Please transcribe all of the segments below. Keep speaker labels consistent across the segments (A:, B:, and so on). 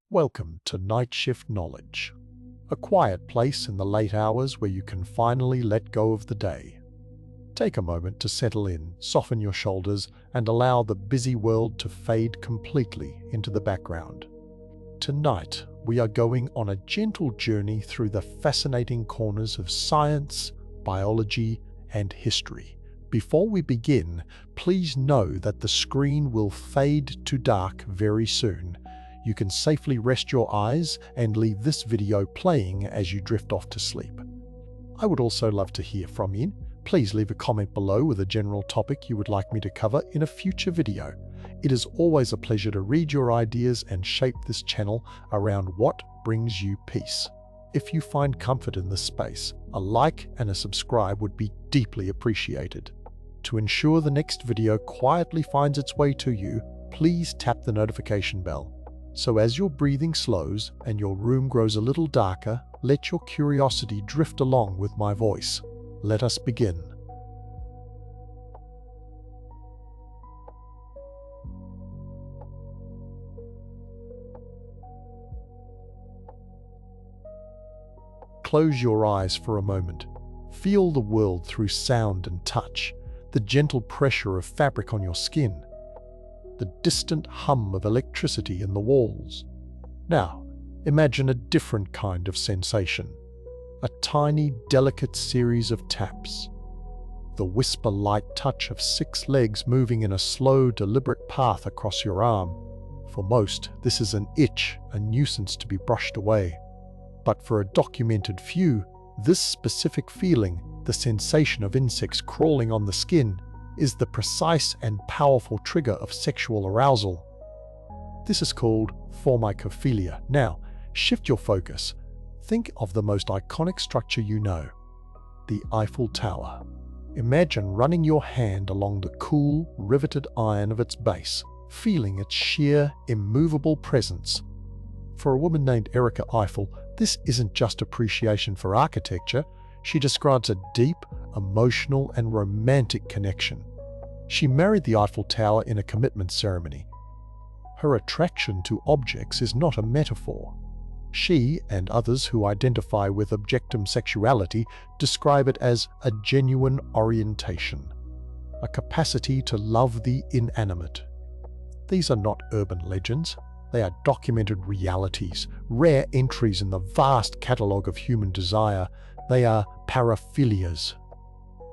A: Welcome to Night Shift Knowledge, a quiet place in the late hours where you can finally let go of the day. Take a moment to settle in, soften your shoulders, and allow the busy world to fade completely into the background. Tonight, we are going on a gentle journey through the fascinating corners of science, biology, and history. Before we begin, please know that the screen will fade to dark very soon. You can safely rest your eyes and leave this video playing as you drift off to sleep. I would also love to hear from you. Please leave a comment below with a general topic you would like me to cover in a future video. It is always a pleasure to read your ideas and shape this channel around what brings you peace. If you find comfort in this space, a like and a subscribe would be deeply appreciated. To ensure the next video quietly finds its way to you, please tap the notification bell. So as your breathing slows and your room grows a little darker, let your curiosity drift along with my voice. Let us begin. Close your eyes for a moment. Feel the world through sound and touch, the gentle pressure of fabric on your skin, the distant hum of electricity in the walls. Now, imagine a different kind of sensation. A tiny, delicate series of taps. The whisper-light touch of 6 legs moving in a slow, deliberate path across your arm. For most, this is an itch, a nuisance to be brushed away. But for a documented few, this specific feeling, the sensation of insects crawling on the skin, is the precise and powerful trigger of sexual arousal. This is called formicophilia. Now, shift your focus. Think of the most iconic structure you know, the Eiffel Tower. Imagine running your hand along the cool, riveted iron of its base, feeling its sheer, immovable presence. For a woman named Erika Eiffel, this isn't just appreciation for architecture. She describes a deep, emotional, and romantic connection. She married the Eiffel Tower in a commitment ceremony. Her attraction to objects is not a metaphor. She, and others who identify with objectum sexuality, describe it as a genuine orientation, a capacity to love the inanimate. These are not urban legends. They are documented realities, rare entries in the vast catalogue of human desire. They are paraphilias.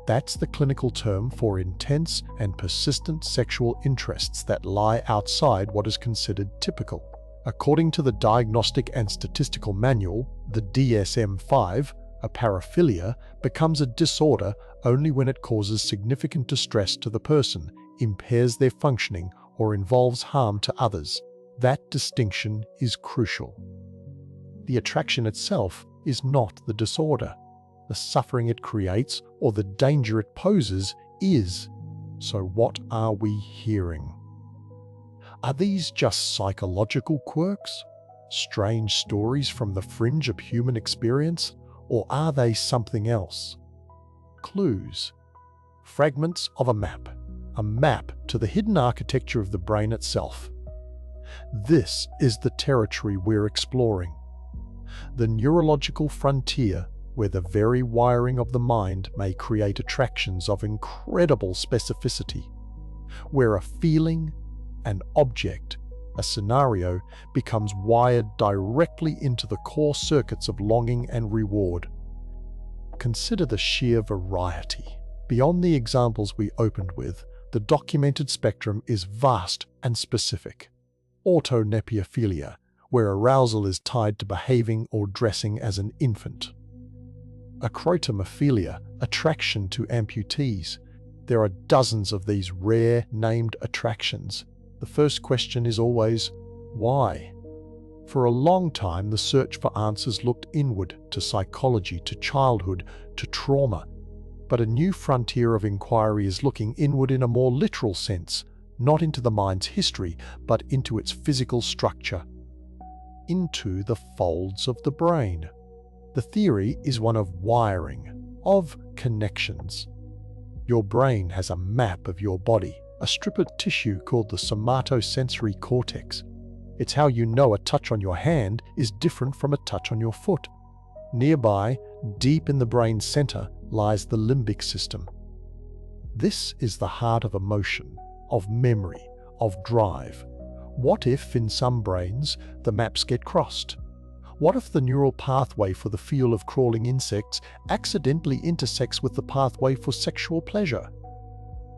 A: That's the clinical term for intense and persistent sexual interests that lie outside what is considered typical. According to the Diagnostic and Statistical Manual, the DSM-5, a paraphilia becomes a disorder only when it causes significant distress to the person, impairs their functioning, or involves harm to others. That distinction is crucial. The attraction itself is not the disorder. The suffering it creates or the danger it poses is. So what are we hearing? Are these just psychological quirks? Strange stories from the fringe of human experience? Or are they something else? Clues. Fragments of a map to the hidden architecture of the brain itself. This is the territory we're exploring. The neurological frontier, where the very wiring of the mind may create attractions of incredible specificity, where a feeling, an object, a scenario becomes wired directly into the core circuits of longing and reward. Consider the sheer variety. Beyond the examples we opened with, the documented spectrum is vast and specific. Autonepiophilia, where arousal is tied to behaving or dressing as an infant. Acrotomophilia, attraction to amputees. There are dozens of these rare, named attractions. The first question is always, why? For a long time, the search for answers looked inward, to psychology, to childhood, to trauma. But a new frontier of inquiry is looking inward in a more literal sense, not into the mind's history, but into its physical structure, into the folds of the brain. The theory is one of wiring, of connections. Your brain has a map of your body, a strip of tissue called the somatosensory cortex. It's how you know a touch on your hand is different from a touch on your foot. Nearby, deep in the brain's center, lies the limbic system. This is the heart of emotion, of memory, of drive. What if, in some brains, the maps get crossed? What if the neural pathway for the feel of crawling insects accidentally intersects with the pathway for sexual pleasure?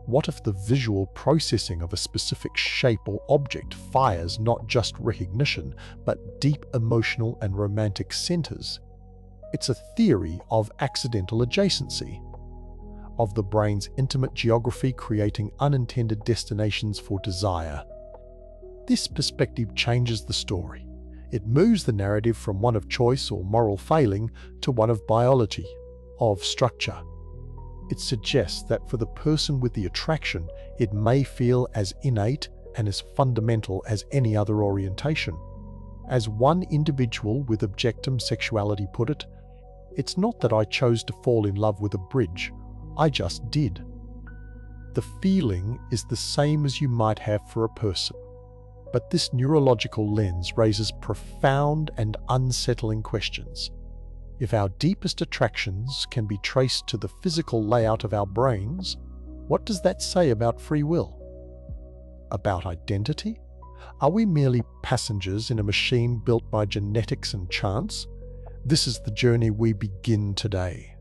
A: What if the visual processing of a specific shape or object fires not just recognition, but deep emotional and romantic centers? It's a theory of accidental adjacency, of the brain's intimate geography creating unintended destinations for desire. This perspective changes the story. It moves the narrative from one of choice or moral failing to one of biology, of structure. It suggests that for the person with the attraction, it may feel as innate and as fundamental as any other orientation. As one individual with objectum sexuality put it, "It's not that I chose to fall in love with a bridge, I just did." The feeling is the same as you might have for a person. But this neurological lens raises profound and unsettling questions. If our deepest attractions can be traced to the physical layout of our brains, what does that say about free will? About identity? Are we merely passengers in a machine built by genetics and chance? This is the journey we begin today.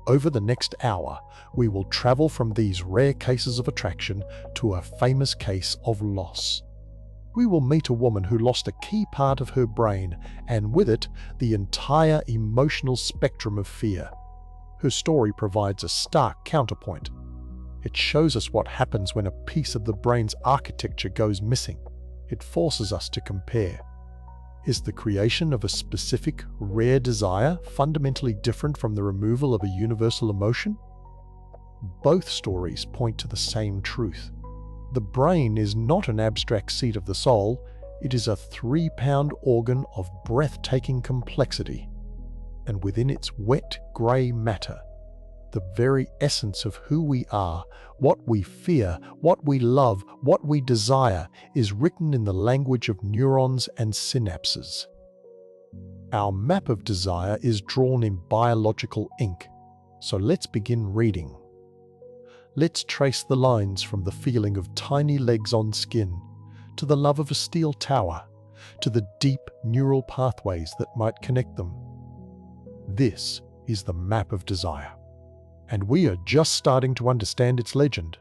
A: Over the next hour, we will travel from these rare cases of attraction to a famous case of loss. We will meet a woman who lost a key part of her brain, and with it, the entire emotional spectrum of fear. Her story provides a stark counterpoint. It shows us what happens when a piece of the brain's architecture goes missing. It forces us to compare. Is the creation of a specific, rare desire fundamentally different from the removal of a universal emotion? Both stories point to the same truth. The brain is not an abstract seat of the soul, it is a 3-pound organ of breathtaking complexity. And within its wet, grey matter, the very essence of who we are, what we fear, what we love, what we desire, is written in the language of neurons and synapses. Our map of desire is drawn in biological ink, so let's begin reading. Let's trace the lines from the feeling of tiny legs on skin, to the love of a steel tower, to the deep neural pathways that might connect them. This is the map of desire, and we are just starting to understand its legend.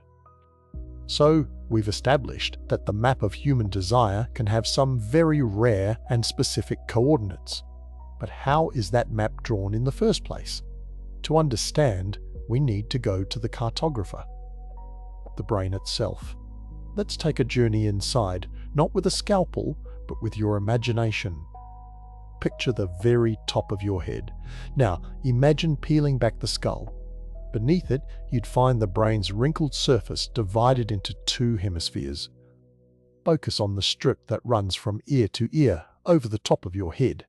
A: So, we've established that the map of human desire can have some very rare and specific coordinates. But how is that map drawn in the first place? To understand, we need to go to the cartographer, the brain itself. Let's take a journey inside, not with a scalpel, but with your imagination. Picture the very top of your head. Now, imagine peeling back the skull. Beneath it, you'd find the brain's wrinkled surface divided into 2 hemispheres. Focus on the strip that runs from ear to ear over the top of your head.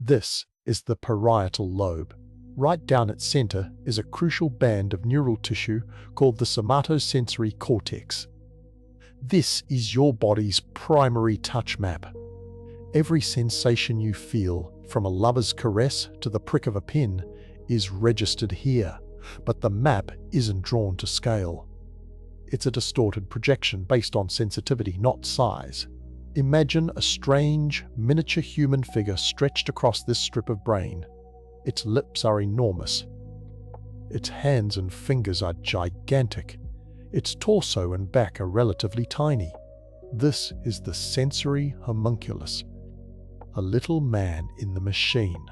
A: This is the parietal lobe. Right down its center is a crucial band of neural tissue called the somatosensory cortex. This is your body's primary touch map. Every sensation you feel, from a lover's caress to the prick of a pin, is registered here, but the map isn't drawn to scale. It's a distorted projection based on sensitivity, not size. Imagine a strange, miniature human figure stretched across this strip of brain. Its lips are enormous. Its hands and fingers are gigantic. Its torso and back are relatively tiny. This is the sensory homunculus, a little man in the machine.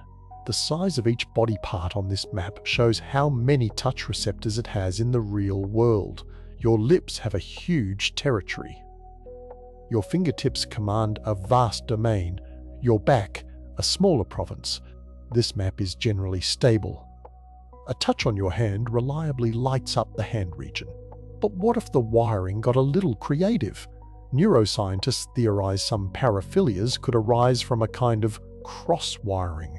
A: The size of each body part on this map shows how many touch receptors it has in the real world. Your lips have a huge territory. Your fingertips command a vast domain. Your back, a smaller province. This map is generally stable. A touch on your hand reliably lights up the hand region. But what if the wiring got a little creative? Neuroscientists theorize some paraphilias could arise from a kind of cross-wiring,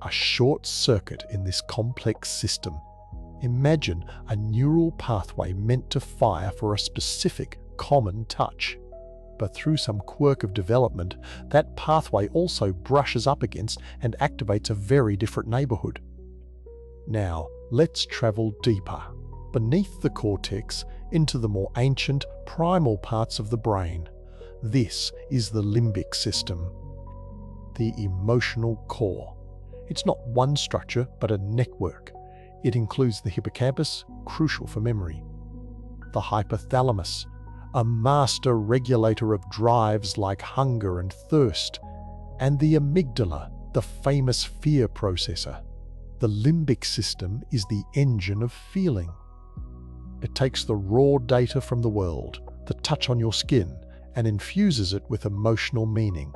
A: a short circuit in this complex system. Imagine a neural pathway meant to fire for a specific common touch. But through some quirk of development, that pathway also brushes up against and activates a very different neighborhood. Now, let's travel deeper, beneath the cortex, into the more ancient, primal parts of the brain. This is the limbic system, the emotional core. It's not one structure, but a network. It includes the hippocampus, crucial for memory, the hypothalamus, a master regulator of drives like hunger and thirst, and the amygdala, the famous fear processor. The limbic system is the engine of feeling. It takes the raw data from the world, the touch on your skin, and infuses it with emotional meaning.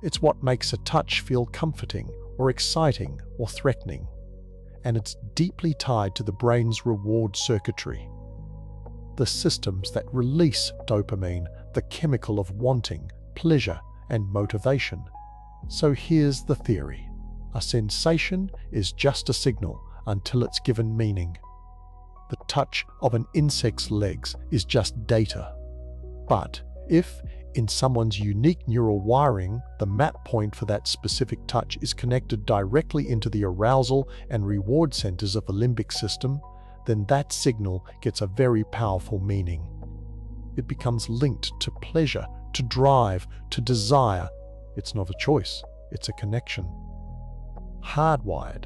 A: It's what makes a touch feel comforting, or exciting, or threatening. And it's deeply tied to the brain's reward circuitry. The systems that release dopamine, the chemical of wanting, pleasure, and motivation. So here's the theory. A sensation is just a signal until it's given meaning. The touch of an insect's legs is just data. But if, in someone's unique neural wiring, the map point for that specific touch is connected directly into the arousal and reward centers of the limbic system, then that signal gets a very powerful meaning. It becomes linked to pleasure, to drive, to desire. It's not a choice, it's a connection. Hardwired.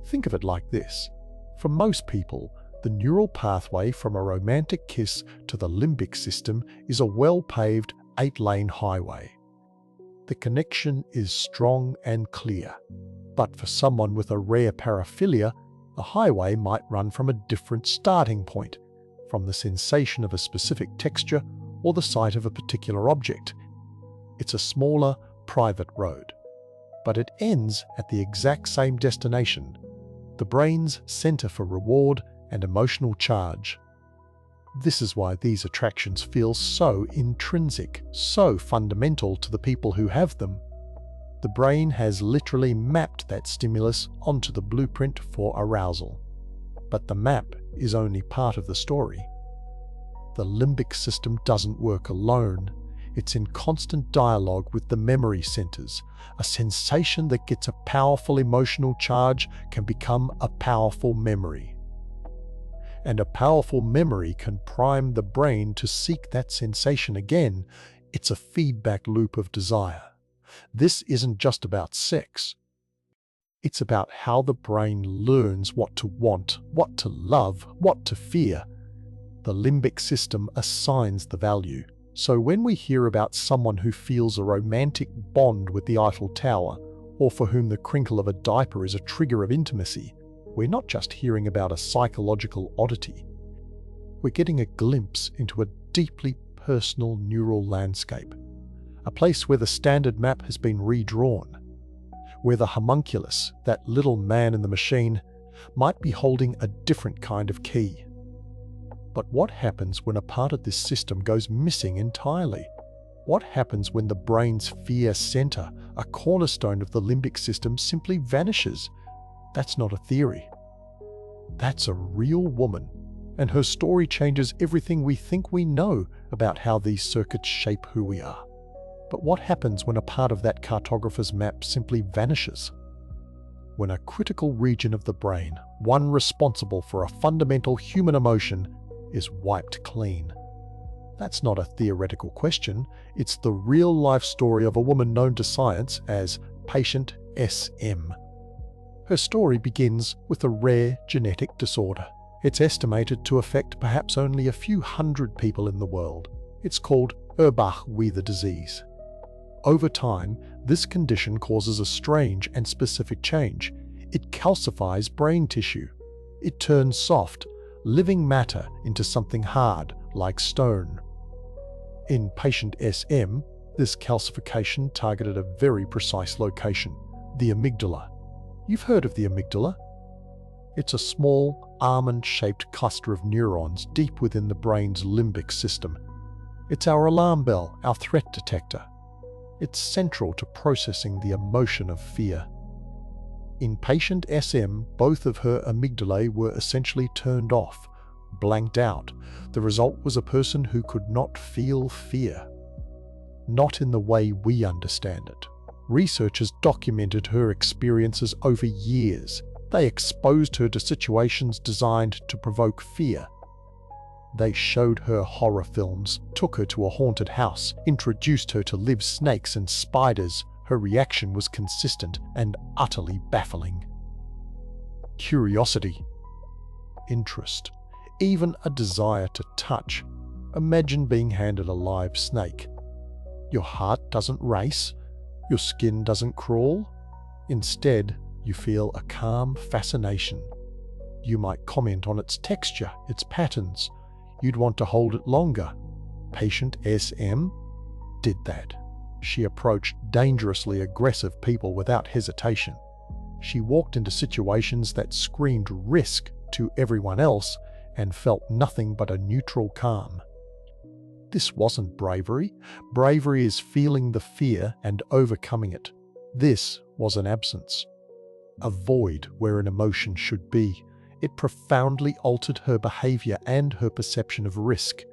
A: Think of it like this. For most people, the neural pathway from a romantic kiss to the limbic system is a well-paved 8-lane highway. The connection is strong and clear. But for someone with a rare paraphilia, a highway might run from a different starting point, from the sensation of a specific texture or the sight of a particular object. It's a smaller, private road. But it ends at the exact same destination, the brain's center for reward and emotional charge. This is why these attractions feel so intrinsic, so fundamental to the people who have them. The brain has literally mapped that stimulus onto the blueprint for arousal. But the map is only part of the story. The limbic system doesn't work alone. It's in constant dialogue with the memory centers. A sensation that gets a powerful emotional charge can become a powerful memory. And a powerful memory can prime the brain to seek that sensation again. It's a feedback loop of desire. This isn't just about sex. It's about how the brain learns what to want, what to love, what to fear. The limbic system assigns the value. So when we hear about someone who feels a romantic bond with the Eiffel Tower, or for whom the crinkle of a diaper is a trigger of intimacy, we're not just hearing about a psychological oddity. We're getting a glimpse into a deeply personal neural landscape, a place where the standard map has been redrawn, where the homunculus, that little man in the machine, might be holding a different kind of key. But what happens when a part of this system goes missing entirely? What happens when the brain's fear center, a cornerstone of the limbic system, simply vanishes? That's not a theory. That's a real woman, and her story changes everything we think we know about how these circuits shape who we are. But what happens when a part of that cartographer's map simply vanishes? When a critical region of the brain, one responsible for a fundamental human emotion, is wiped clean. That's not a theoretical question, it's the real-life story of a woman known to science as patient SM. Her story begins with a rare genetic disorder. It's estimated to affect perhaps only a few hundred people in the world. It's called Urbach-Wiener disease. Over time, this condition causes a strange and specific change. It calcifies brain tissue. It turns soft, living matter into something hard, like stone. In patient SM, this calcification targeted a very precise location, the amygdala. You've heard of the amygdala? It's a small, almond-shaped cluster of neurons deep within the brain's limbic system. It's our alarm bell, our threat detector. It's central to processing the emotion of fear. In patient SM, both of her amygdalae were essentially turned off, blanked out. The result was a person who could not feel fear. not in the way we understand it. Researchers documented her experiences over years. They exposed her to situations designed to provoke fear. They showed her horror films, took her to a haunted house, introduced her to live snakes and spiders. Her reaction was consistent and utterly baffling. Curiosity, interest, even a desire to touch. Imagine being handed a live snake. Your heart doesn't race, your skin doesn't crawl. Instead, you feel a calm fascination. You might comment on its texture, its patterns. You'd want to hold it longer. Patient SM did that. She approached dangerously aggressive people without hesitation. She walked into situations that screamed risk to everyone else and felt nothing but a neutral calm. This wasn't bravery. Bravery is feeling the fear and overcoming it. This was an absence. A void where an emotion should be. It profoundly altered her behavior and her perception of risk.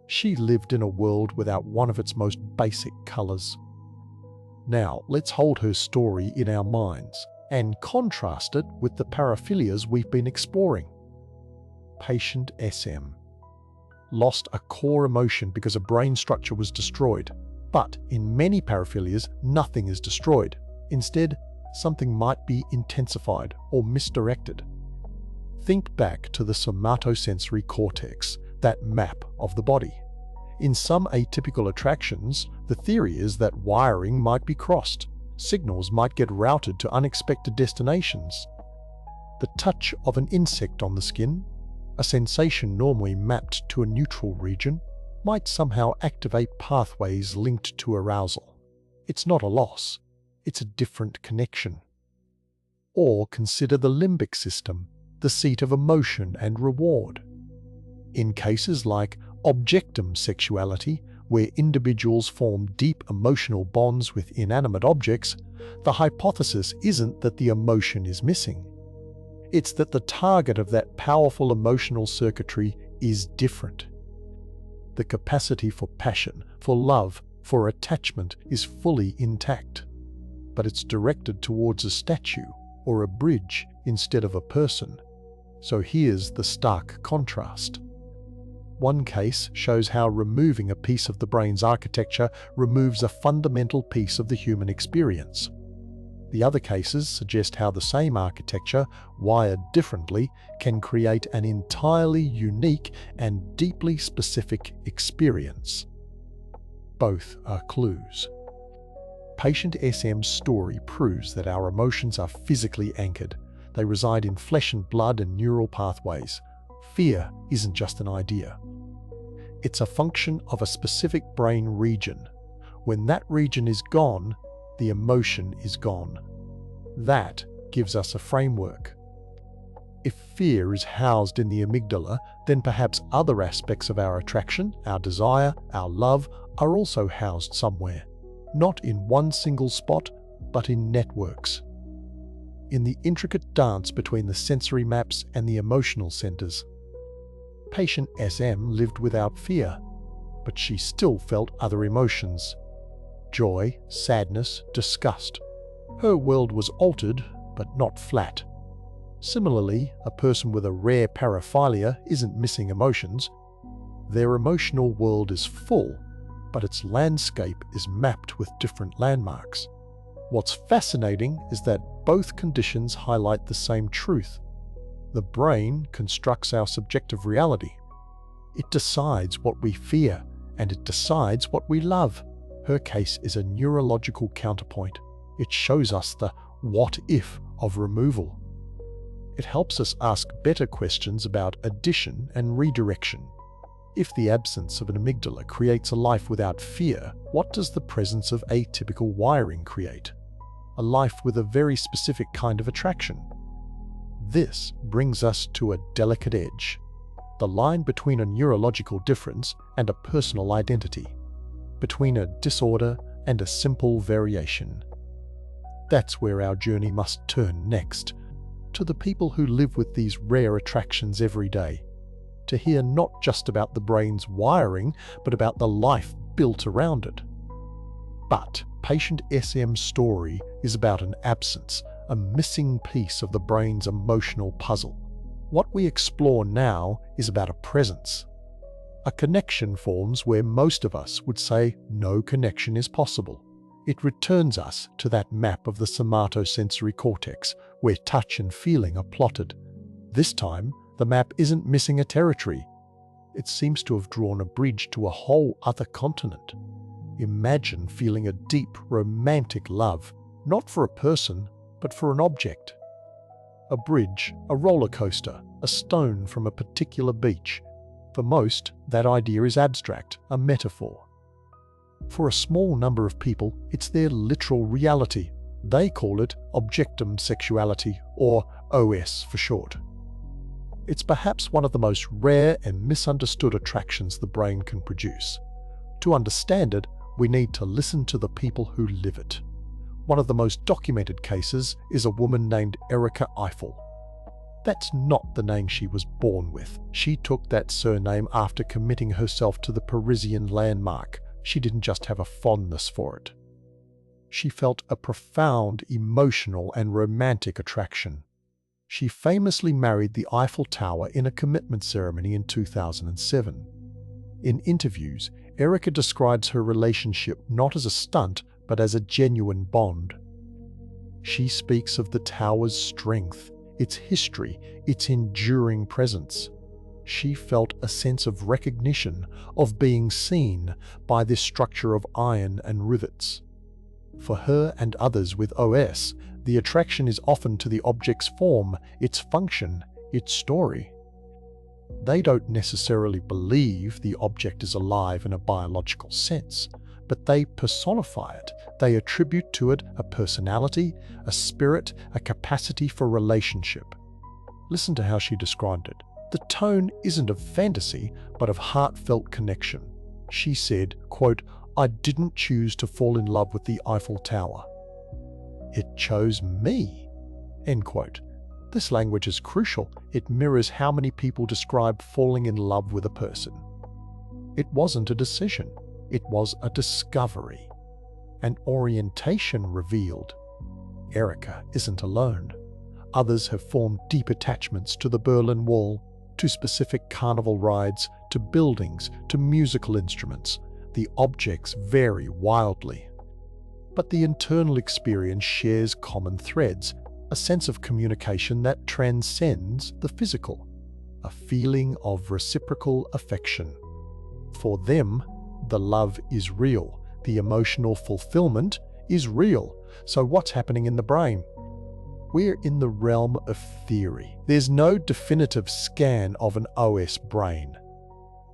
A: She lived in a world without one of its most basic colors. Now, let's hold her story in our minds and contrast it with the paraphilias we've been exploring. Patient SM lost a core emotion because a brain structure was destroyed. But in many paraphilias, nothing is destroyed. Instead, something might be intensified or misdirected. Think back to the somatosensory cortex, that map of the body. In some atypical attractions, the theory is that wiring might be crossed. Signals might get routed to unexpected destinations. The touch of an insect on the skin, a sensation normally mapped to a neutral region, might somehow activate pathways linked to arousal. It's not a loss, it's a different connection. Or consider the limbic system, the seat of emotion and reward. In cases like objectum sexuality, where individuals form deep emotional bonds with inanimate objects, the hypothesis isn't that the emotion is missing. It's that the target of that powerful emotional circuitry is different. The capacity for passion, for love, for attachment is fully intact, but it's directed towards a statue or a bridge instead of a person. So here's the stark contrast. One case shows how removing a piece of the brain's architecture removes a fundamental piece of the human experience. The other cases suggest how the same architecture, wired differently, can create an entirely unique and deeply specific experience. Both are clues. Patient SM's story proves that our emotions are physically anchored. They reside in flesh and blood and neural pathways. Fear isn't just an idea. It's a function of a specific brain region. When that region is gone, the emotion is gone. That gives us a framework. If fear is housed in the amygdala, then perhaps other aspects of our attraction, our desire, our love are also housed somewhere. Not in one single spot, but in networks. In the intricate dance between the sensory maps and the emotional centers. Patient SM lived without fear, but she still felt other emotions. Joy, sadness, disgust. Her world was altered, but not flat. Similarly, a person with a rare paraphilia isn't missing emotions. Their emotional world is full, but its landscape is mapped with different landmarks. What's fascinating is that both conditions highlight the same truth. The brain constructs our subjective reality. It decides what we fear, and it decides what we love. Her case is a neurological counterpoint. It shows us the what if of removal. It helps us ask better questions about addition and redirection. If the absence of an amygdala creates a life without fear, what does the presence of atypical wiring create? A life with a very specific kind of attraction. This brings us to a delicate edge, the line between a neurological difference and a personal identity, between a disorder and a simple variation. That's where our journey must turn next, to the people who live with these rare attractions every day, to hear not just about the brain's wiring, but about the life built around it. But patient SM's story is about an absence, a missing piece of the brain's emotional puzzle. What we explore now is about a presence. A connection forms where most of us would say no connection is possible. It returns us to that map of the somatosensory cortex where touch and feeling are plotted. This time, the map isn't missing a territory. It seems to have drawn a bridge to a whole other continent. Imagine feeling a deep, romantic love, not for a person, but for an object. A bridge, a roller coaster, a stone from a particular beach. For most, that idea is abstract, a metaphor. For a small number of people, it's their literal reality. They call it objectum sexuality, or OS for short. It's perhaps one of the most rare and misunderstood attractions the brain can produce. To understand it, we need to listen to the people who live it. One of the most documented cases is a woman named Erika Eiffel. That's not the name she was born with. She took that surname after committing herself to the Parisian landmark. She didn't just have a fondness for it. She felt a profound emotional and romantic attraction. She famously married the Eiffel Tower in a commitment ceremony in 2007. In interviews, Erika describes her relationship not as a stunt, but as a genuine bond. She speaks of the tower's strength, its history, its enduring presence. She felt a sense of recognition, of being seen by this structure of iron and rivets. For her and others with OS, the attraction is often to the object's form, its function, its story. They don't necessarily believe the object is alive in a biological sense, but they personify it. They attribute to it a personality, a spirit, a capacity for relationship. Listen to how she described it. The tone isn't of fantasy, but of heartfelt connection. She said, quote, "I didn't choose to fall in love with the Eiffel Tower. It chose me." End quote. This language is crucial. It mirrors how many people describe falling in love with a person. It wasn't a decision. It was a discovery. An orientation revealed. Erika isn't alone. Others have formed deep attachments to the Berlin Wall, to specific carnival rides, to buildings, to musical instruments. The objects vary wildly. But the internal experience shares common threads, a sense of communication that transcends the physical, a feeling of reciprocal affection. For them, the love is real, the emotional fulfillment is real. So what's happening in the brain? We're in the realm of theory. There's no definitive scan of an OS brain.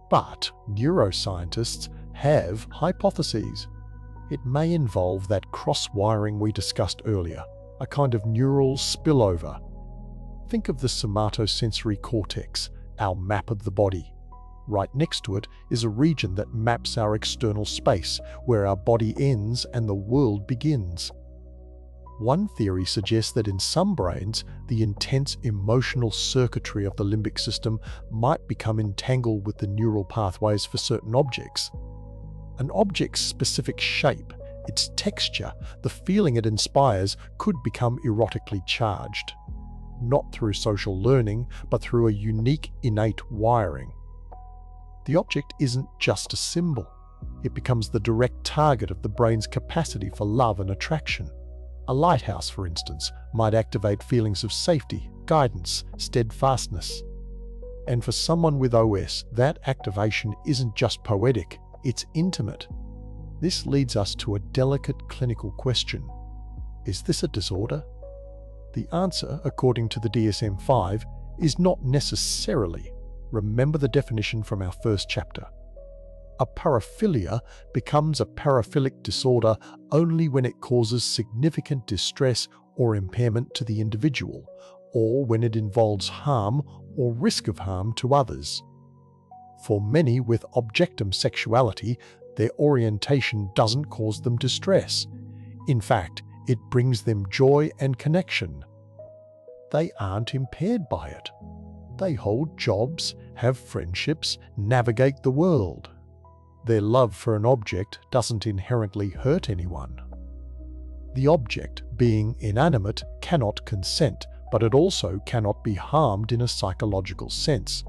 A: But neuroscientists have hypotheses. It may involve that cross-wiring we discussed earlier, a kind of neural spillover. Think of the somatosensory cortex, our map of the body. Right next to it is a region that maps our external space, where our body ends and the world begins. One theory suggests that in some brains, the intense emotional circuitry of the limbic system might become entangled with the neural pathways for certain objects. An object's specific shape, its texture, the feeling it inspires could become erotically charged. Not through social learning, but through a unique innate wiring. The object isn't just a symbol. It becomes the direct target of the brain's capacity for love and attraction. A lighthouse, for instance, might activate feelings of safety, guidance, steadfastness. And for someone with OS, that activation isn't just poetic, it's intimate. This leads us to a delicate clinical question. Is this a disorder? The answer, according to the DSM-5, is not necessarily. Remember the definition from our first chapter. A paraphilia becomes a paraphilic disorder only when it causes significant distress or impairment to the individual, or when it involves harm or risk of harm to others. For many with objectum sexuality, their orientation doesn't cause them distress. In fact, it brings them joy and connection. They aren't impaired by it. They hold jobs, have friendships, navigate the world. Their love for an object doesn't inherently hurt anyone. The object, being inanimate, cannot consent, but it also cannot be harmed in a psychological sense.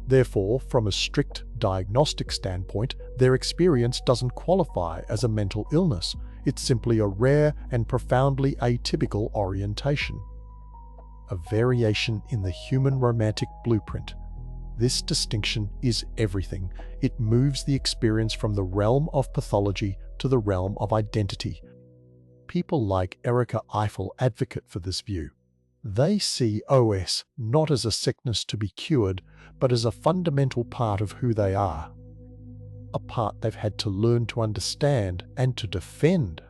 A: Therefore, from a strict diagnostic standpoint, their experience doesn't qualify as a mental illness. It's simply a rare and profoundly atypical orientation. A variation in the human romantic blueprint. This distinction is everything. It moves the experience from the realm of pathology to the realm of identity. People like Erica Eiffel advocate for this view. They see OS not as a sickness to be cured, but as a fundamental part of who they are. A part they've had to learn to understand and to defend.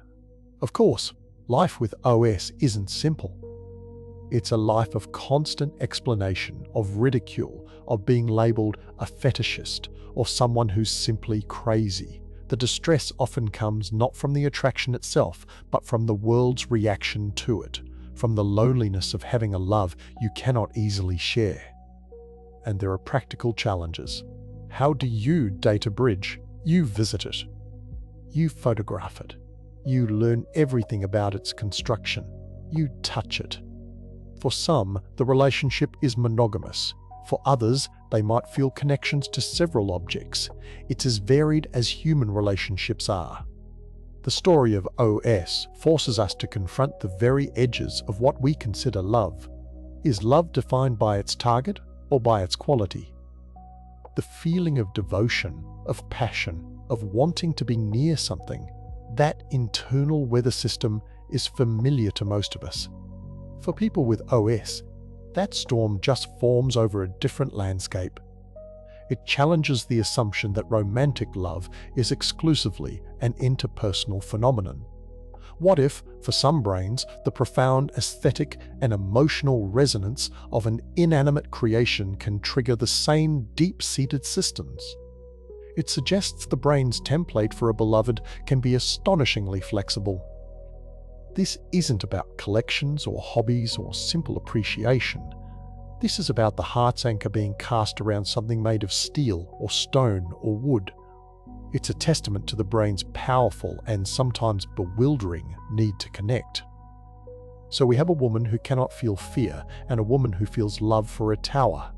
A: Of course, life with OS isn't simple. It's a life of constant explanation, of ridicule, of being labeled a fetishist or someone who's simply crazy. The distress often comes not from the attraction itself, but from the world's reaction to it, from the loneliness of having a love you cannot easily share. And there are practical challenges. How do you date a bridge? You visit it. You photograph it. You learn everything about its construction. You touch it. For some, the relationship is monogamous. For others, they might feel connections to several objects. It's as varied as human relationships are. The story of OS forces us to confront the very edges of what we consider love. Is love defined by its target or by its quality? The feeling of devotion, of passion, of wanting to be near something, that internal weather system is familiar to most of us. For people with OS, that storm just forms over a different landscape. It challenges the assumption that romantic love is exclusively an interpersonal phenomenon. What if, for some brains, the profound aesthetic and emotional resonance of an inanimate creation can trigger the same deep-seated systems? It suggests the brain's template for a beloved can be astonishingly flexible. This isn't about collections or hobbies or simple appreciation. This is about the heart's anchor being cast around something made of steel or stone or wood. It's a testament to the brain's powerful and sometimes bewildering need to connect. So we have a woman who cannot feel fear and a woman who feels love for a tower.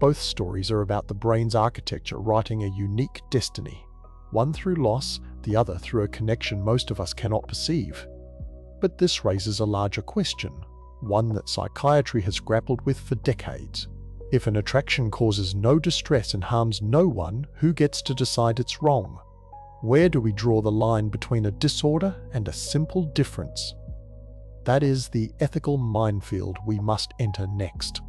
A: Both stories are about the brain's architecture writing a unique destiny, one through loss, the other through a connection most of us cannot perceive. But this raises a larger question, one that psychiatry has grappled with for decades. If an attraction causes no distress and harms no one, who gets to decide it's wrong? Where do we draw the line between a disorder and a simple difference? That is the ethical minefield we must enter next.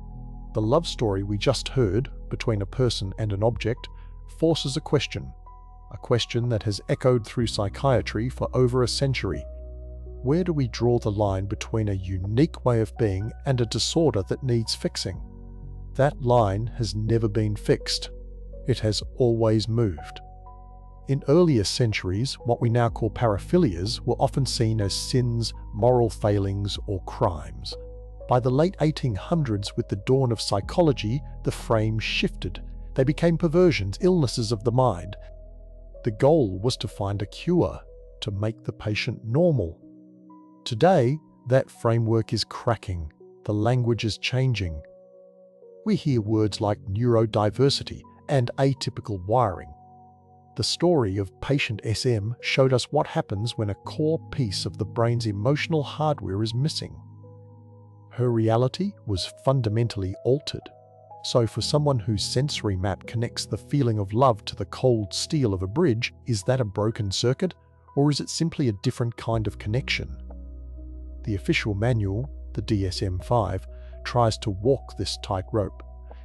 A: The love story we just heard, between a person and an object, forces a question that has echoed through psychiatry for over a century. Where do we draw the line between a unique way of being and a disorder that needs fixing? That line has never been fixed. It has always moved. In earlier centuries, what we now call paraphilias were often seen as sins, moral failings, or crimes. By the late 1800s, with the dawn of psychology, the frame shifted. They became perversions, illnesses of the mind. The goal was to find a cure, to make the patient normal. Today, that framework is cracking. The language is changing. We hear words like neurodiversity and atypical wiring. The story of patient SM showed us what happens when a core piece of the brain's emotional hardware is missing. Her reality was fundamentally altered. So for someone whose sensory map connects the feeling of love to the cold steel of a bridge, is that a broken circuit, or is it simply a different kind of connection? The official manual, the DSM-5, tries to walk this tightrope.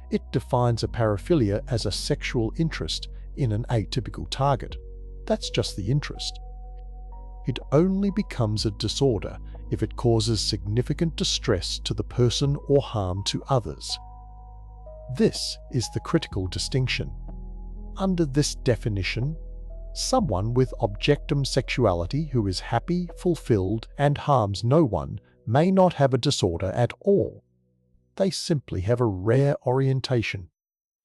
A: It defines a paraphilia as a sexual interest in an atypical target. That's just the interest. It only becomes a disorder if it causes significant distress to the person or harm to others. This is the critical distinction. Under this definition, someone with objectum sexuality who is happy, fulfilled, and harms no one may not have a disorder at all. They simply have a rare orientation.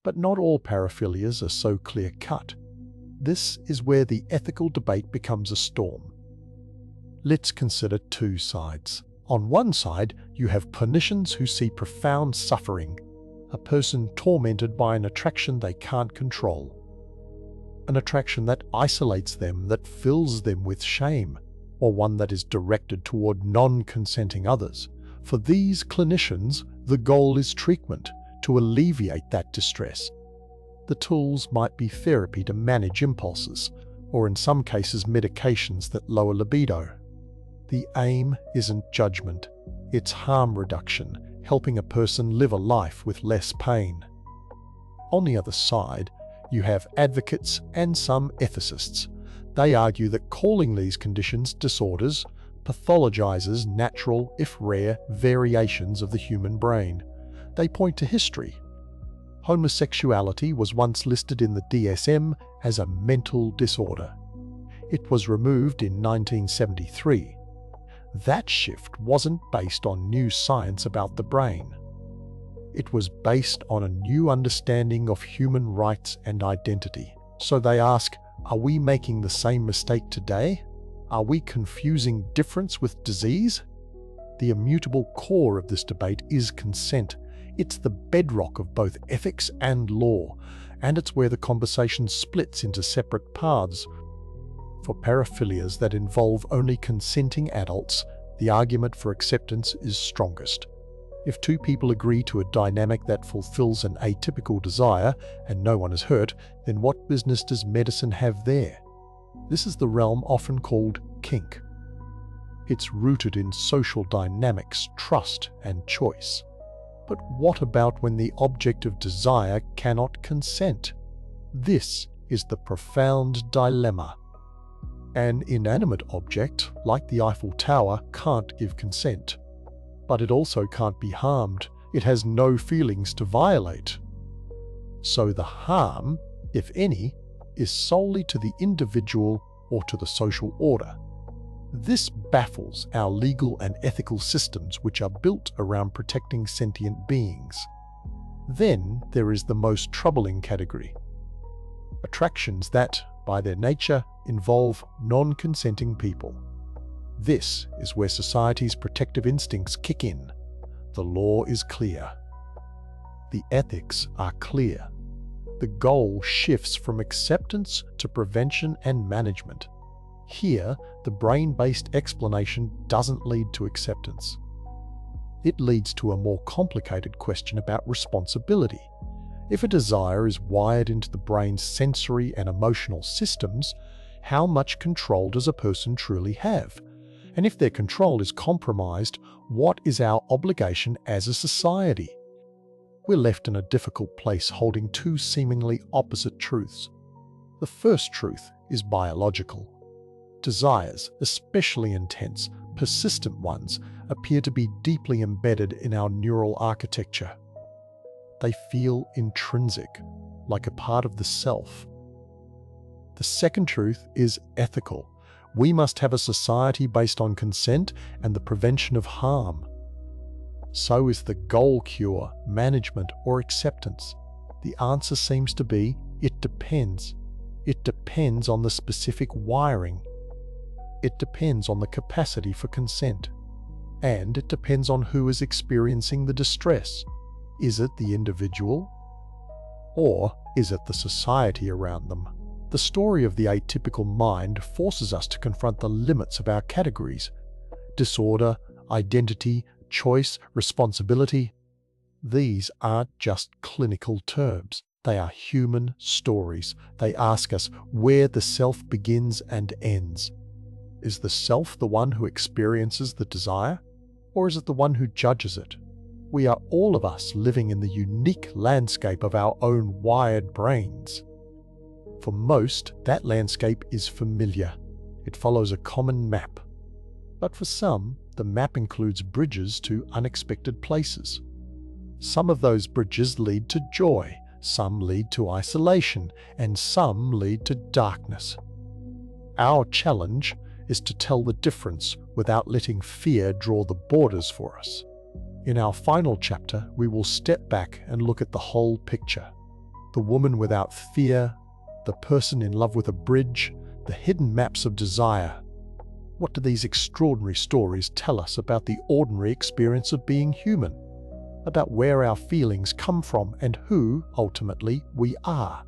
A: But not all paraphilias are so clear-cut. This is where the ethical debate becomes a storm. Let's consider two sides. On one side, you have clinicians who see profound suffering, a person tormented by an attraction they can't control, an attraction that isolates them, that fills them with shame, or one that is directed toward non-consenting others. For these clinicians, the goal is treatment to alleviate that distress. The tools might be therapy to manage impulses, or in some cases medications that lower libido. The aim isn't judgment, it's harm reduction, helping a person live a life with less pain. On the other side, you have advocates and some ethicists. They argue that calling these conditions disorders pathologizes natural, if rare, variations of the human brain. They point to history. Homosexuality was once listed in the DSM as a mental disorder. It was removed in 1973. That shift wasn't based on new science about the brain. It was based on a new understanding of human rights and identity. So they ask, are we making the same mistake today? Are we confusing difference with disease? The immutable core of this debate is consent. It's the bedrock of both ethics and law, and it's where the conversation splits into separate paths. For paraphilias that involve only consenting adults, the argument for acceptance is strongest. If two people agree to a dynamic that fulfills an atypical desire and no one is hurt, then what business does medicine have there? This is the realm often called kink. It's rooted in social dynamics, trust, and choice. But what about when the object of desire cannot consent? This is the profound dilemma. An inanimate object, like the Eiffel Tower, can't give consent. But it also can't be harmed. It has no feelings to violate. So the harm, if any, is solely to the individual or to the social order. This baffles our legal and ethical systems, which are built around protecting sentient beings. Then there is the most troubling category: attractions that, by their nature, involve non-consenting people. This is where society's protective instincts kick in. The law is clear. The ethics are clear. The goal shifts from acceptance to prevention and management. Here, the brain-based explanation doesn't lead to acceptance. It leads to a more complicated question about responsibility. If a desire is wired into the brain's sensory and emotional systems, how much control does a person truly have? And if their control is compromised, what is our obligation as a society? We're left in a difficult place holding two seemingly opposite truths. The first truth is biological. Desires, especially intense, persistent ones, appear to be deeply embedded in our neural architecture. They feel intrinsic, like a part of the self. The second truth is ethical. We must have a society based on consent and the prevention of harm. So is the goal cure, management, or acceptance? The answer seems to be, it depends. It depends on the specific wiring. It depends on the capacity for consent. And it depends on who is experiencing the distress. Is it the individual? Or is it the society around them? The story of the atypical mind forces us to confront the limits of our categories: disorder, identity, choice, responsibility. These aren't just clinical terms. They are human stories. They ask us where the self begins and ends. Is the self the one who experiences the desire, or is it the one who judges it? We are all of us living in the unique landscape of our own wired brains. For most, that landscape is familiar. It follows a common map. But for some, the map includes bridges to unexpected places. Some of those bridges lead to joy, some lead to isolation, and some lead to darkness. Our challenge is to tell the difference without letting fear draw the borders for us. In our final chapter, we will step back and look at the whole picture. The woman without fear, the person in love with a bridge, the hidden maps of desire. What do these extraordinary stories tell us about the ordinary experience of being human? About where our feelings come from and who, ultimately, we are.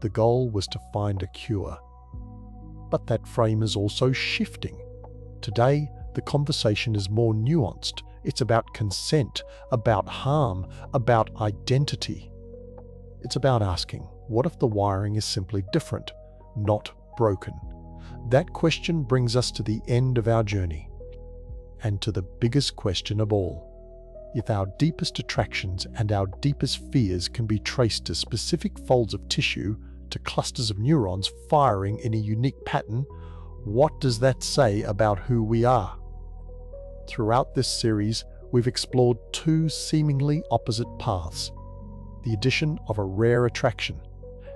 A: The goal was to find a cure. But that frame is also shifting. Today, the conversation is more nuanced. It's about consent, about harm, about identity. It's about asking, what if the wiring is simply different, not broken? That question brings us to the end of our journey, and to the biggest question of all. If our deepest attractions and our deepest fears can be traced to specific folds of tissue, to clusters of neurons firing in a unique pattern, what does that say about who we are? Throughout this series, we've explored two seemingly opposite paths: the addition of a rare attraction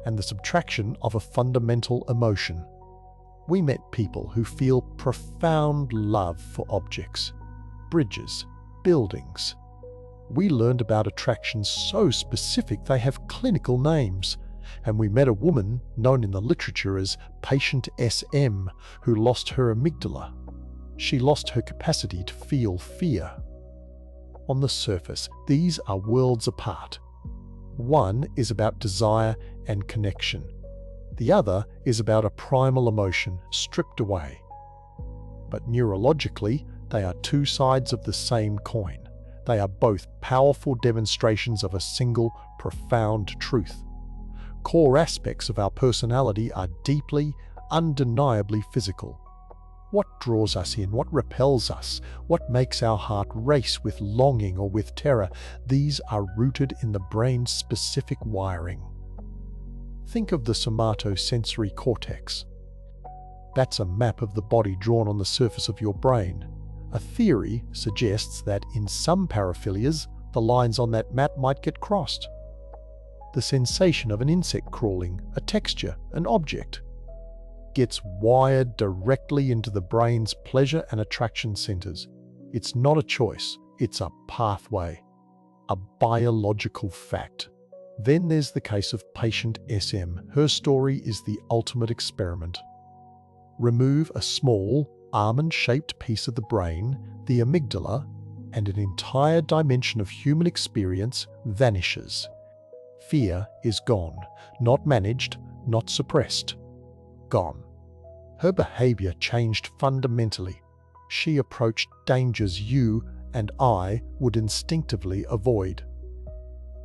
A: and the subtraction of a fundamental emotion. We met people who feel profound love for objects, bridges, buildings. We learned about attractions so specific they have clinical names. And we met a woman known in the literature as patient SM who lost her amygdala. She lost her capacity to feel fear. On the surface, these are worlds apart. One is about desire and connection. The other is about a primal emotion stripped away. But neurologically, they are two sides of the same coin. They are both powerful demonstrations of a single, profound truth. Core aspects of our personality are deeply, undeniably physical. What draws us in? What repels us? What makes our heart race with longing or with terror? These are rooted in the brain's specific wiring. Think of the somatosensory cortex. That's a map of the body drawn on the surface of your brain. A theory suggests that in some paraphilias, the lines on that map might get crossed. The sensation of an insect crawling, a texture, an object, gets wired directly into the brain's pleasure and attraction centers. It's not a choice, it's a pathway, a biological fact. Then there's the case of patient SM. Her story is the ultimate experiment. Remove a small, almond-shaped piece of the brain, the amygdala, and an entire dimension of human experience vanishes. Fear is gone, not managed, not suppressed. Gone. Her behavior changed fundamentally. She approached dangers you and I would instinctively avoid.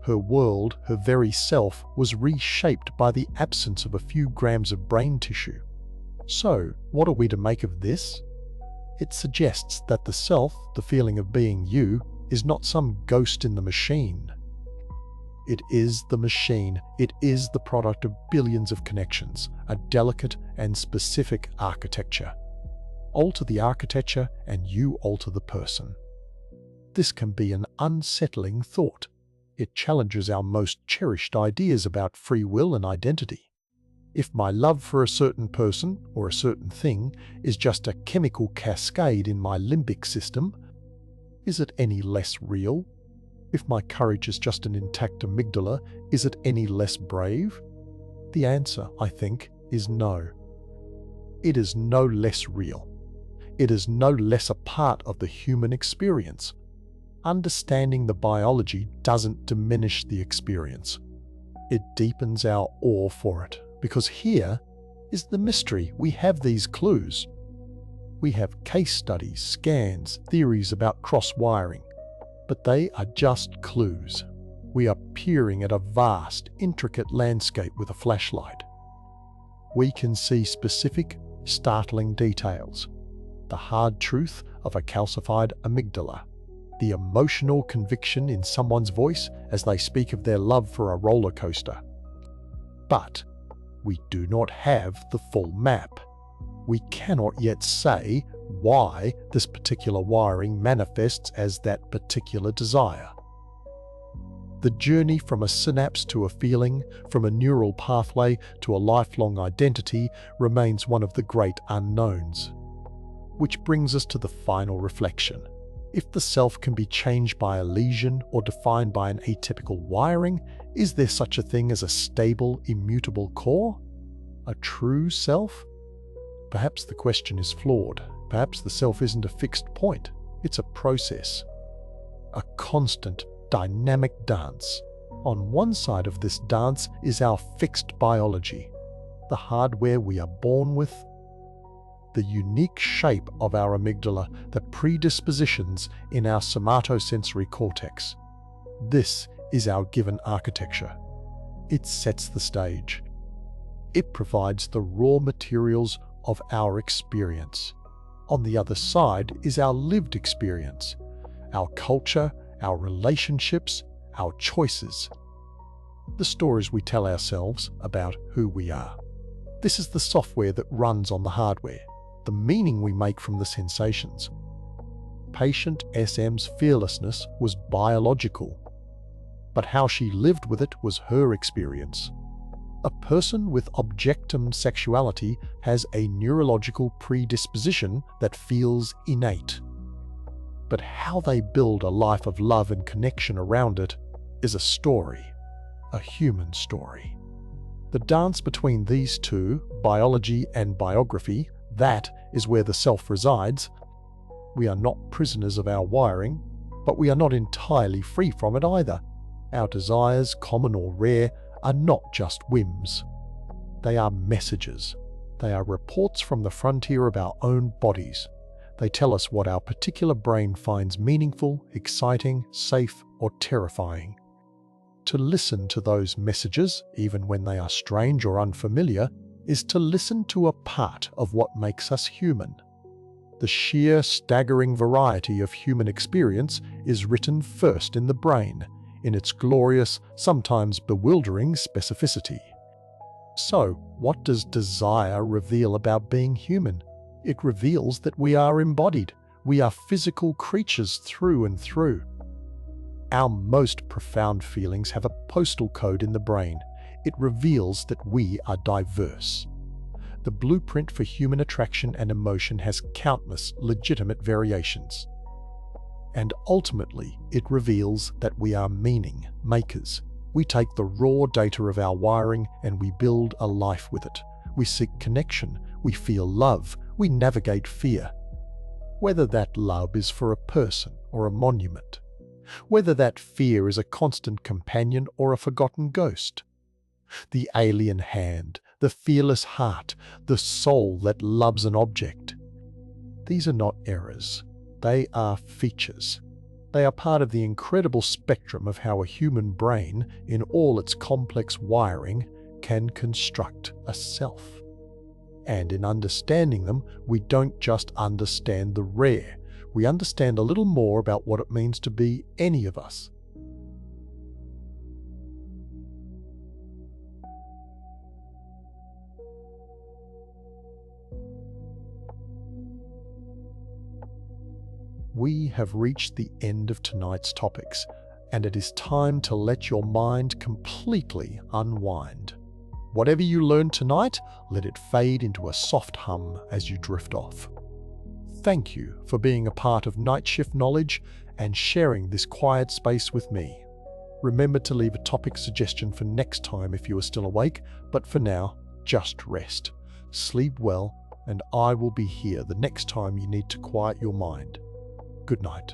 A: Her world, her very self, was reshaped by the absence of a few grams of brain tissue. So, what are we to make of this? It suggests that the self, the feeling of being you, is not some ghost in the machine. It is the machine. It is the product of billions of connections, a delicate and specific architecture. Alter the architecture and you alter the person. This can be an unsettling thought. It challenges our most cherished ideas about free will and identity. If my love for a certain person or a certain thing is just a chemical cascade in my limbic system, is it any less real? If my courage is just an intact amygdala, is it any less brave? The answer, I think, is no. It is no less real. It is no less a part of the human experience. Understanding the biology doesn't diminish the experience. It deepens our awe for it, because here is the mystery. We have these clues. We have case studies, scans, theories about cross-wiring, but they are just clues. We are peering at a vast, intricate landscape with a flashlight. We can see specific, startling details. The hard truth of a calcified amygdala. The emotional conviction in someone's voice as they speak of their love for a roller coaster. But we do not have the full map. We cannot yet say why this particular wiring manifests as that particular desire. The journey from a synapse to a feeling, from a neural pathway to a lifelong identity, remains one of the great unknowns. Which brings us to the final reflection. If the self can be changed by a lesion or defined by an atypical wiring, is there such a thing as a stable, immutable core? A true self? Perhaps the question is flawed. Perhaps the self isn't a fixed point. It's a process. A constant, dynamic dance. On one side of this dance is our fixed biology, the hardware we are born with, the unique shape of our amygdala, the predispositions in our somatosensory cortex. This is our given architecture. It sets the stage. It provides the raw materials of our experience. On the other side is our lived experience, our culture, our relationships, our choices. The stories we tell ourselves about who we are. This is the software that runs on the hardware, the meaning we make from the sensations. Patient SM's fearlessness was biological, but how she lived with it was her experience. A person with objectum sexuality has a neurological predisposition that feels innate. But how they build a life of love and connection around it is a story, a human story. The dance between these two, biology and biography, that is where the self resides. We are not prisoners of our wiring, but we are not entirely free from it either. Our desires, common or rare, are not just whims. They are messages. They are reports from the frontier of our own bodies. They tell us what our particular brain finds meaningful, exciting, safe, or terrifying. To listen to those messages, even when they are strange or unfamiliar, is to listen to a part of what makes us human. The sheer, staggering variety of human experience is written first in the brain, in its glorious, sometimes bewildering specificity. So, what does desire reveal about being human? It reveals that we are embodied. We are physical creatures through and through. Our most profound feelings have a postal code in the brain. It reveals that we are diverse. The blueprint for human attraction and emotion has countless legitimate variations. And ultimately, it reveals that we are meaning makers. We take the raw data of our wiring and we build a life with it. We seek connection, we feel love, we navigate fear. Whether that love is for a person or a monument. Whether that fear is a constant companion or a forgotten ghost. The alien hand, the fearless heart, the soul that loves an object. These are not errors. They are features. They are part of the incredible spectrum of how a human brain, in all its complex wiring, can construct a self. And in understanding them, we don't just understand the rare. We understand a little more about what it means to be any of us. We have reached the end of tonight's topics, and it is time to let your mind completely unwind. Whatever you learned tonight, let it fade into a soft hum as you drift off. Thank you for being a part of Night Shift Knowledge and sharing this quiet space with me. Remember to leave a topic suggestion for next time if you are still awake, but for now, just rest. Sleep well, and I will be here the next time you need to quiet your mind. Good night.